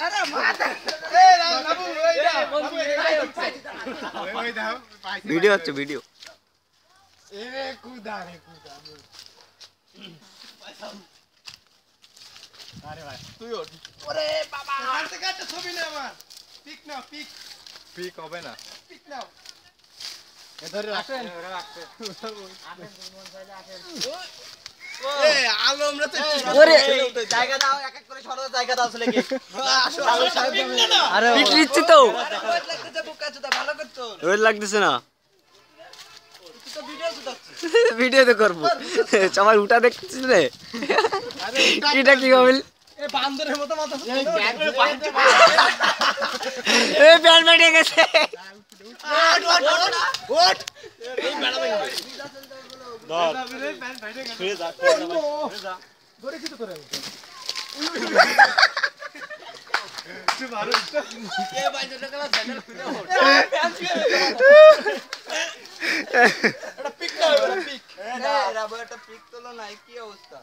আরে মাথা ভিডিও হচ্ছে ভিডিও আরে ভাই তুই ওঠ ওরে বাবা কাটতে কাটতে ছবি নে আমার পিক নাও পিক পিক হবে না পিক নাও এ ধরে রাখেন আসেন মন চাইলে আসেন এ আলো আমরা তো ওরে জায়গা দাও এক এক করে সরো জায়গা দাও আসলে কি আসো আলো সাহেব আরে পিক নিচ্ছি তো ওয়েট লাগতেছে বুকা চুদা ভালো করছো ওই লাগতেছে না তুই তো ভিডিও চুদাচ্ছিস ভিডিও তো করবো সবাই উঠা দেখছিস রে এটা কি হবে এ বান্দরের মতো মাথা এ প্যান্ট বেটে গেছে ওঠ এই ম্যাডাম দর ফিরে যা ধরে কিছু করে তুই মারো এ ভাই যেটা করা চ্যানেল খুলে ওঠ এটা পিক নাও এটা পিক এ রাবার এটা পিক তোলো না কি অবস্থা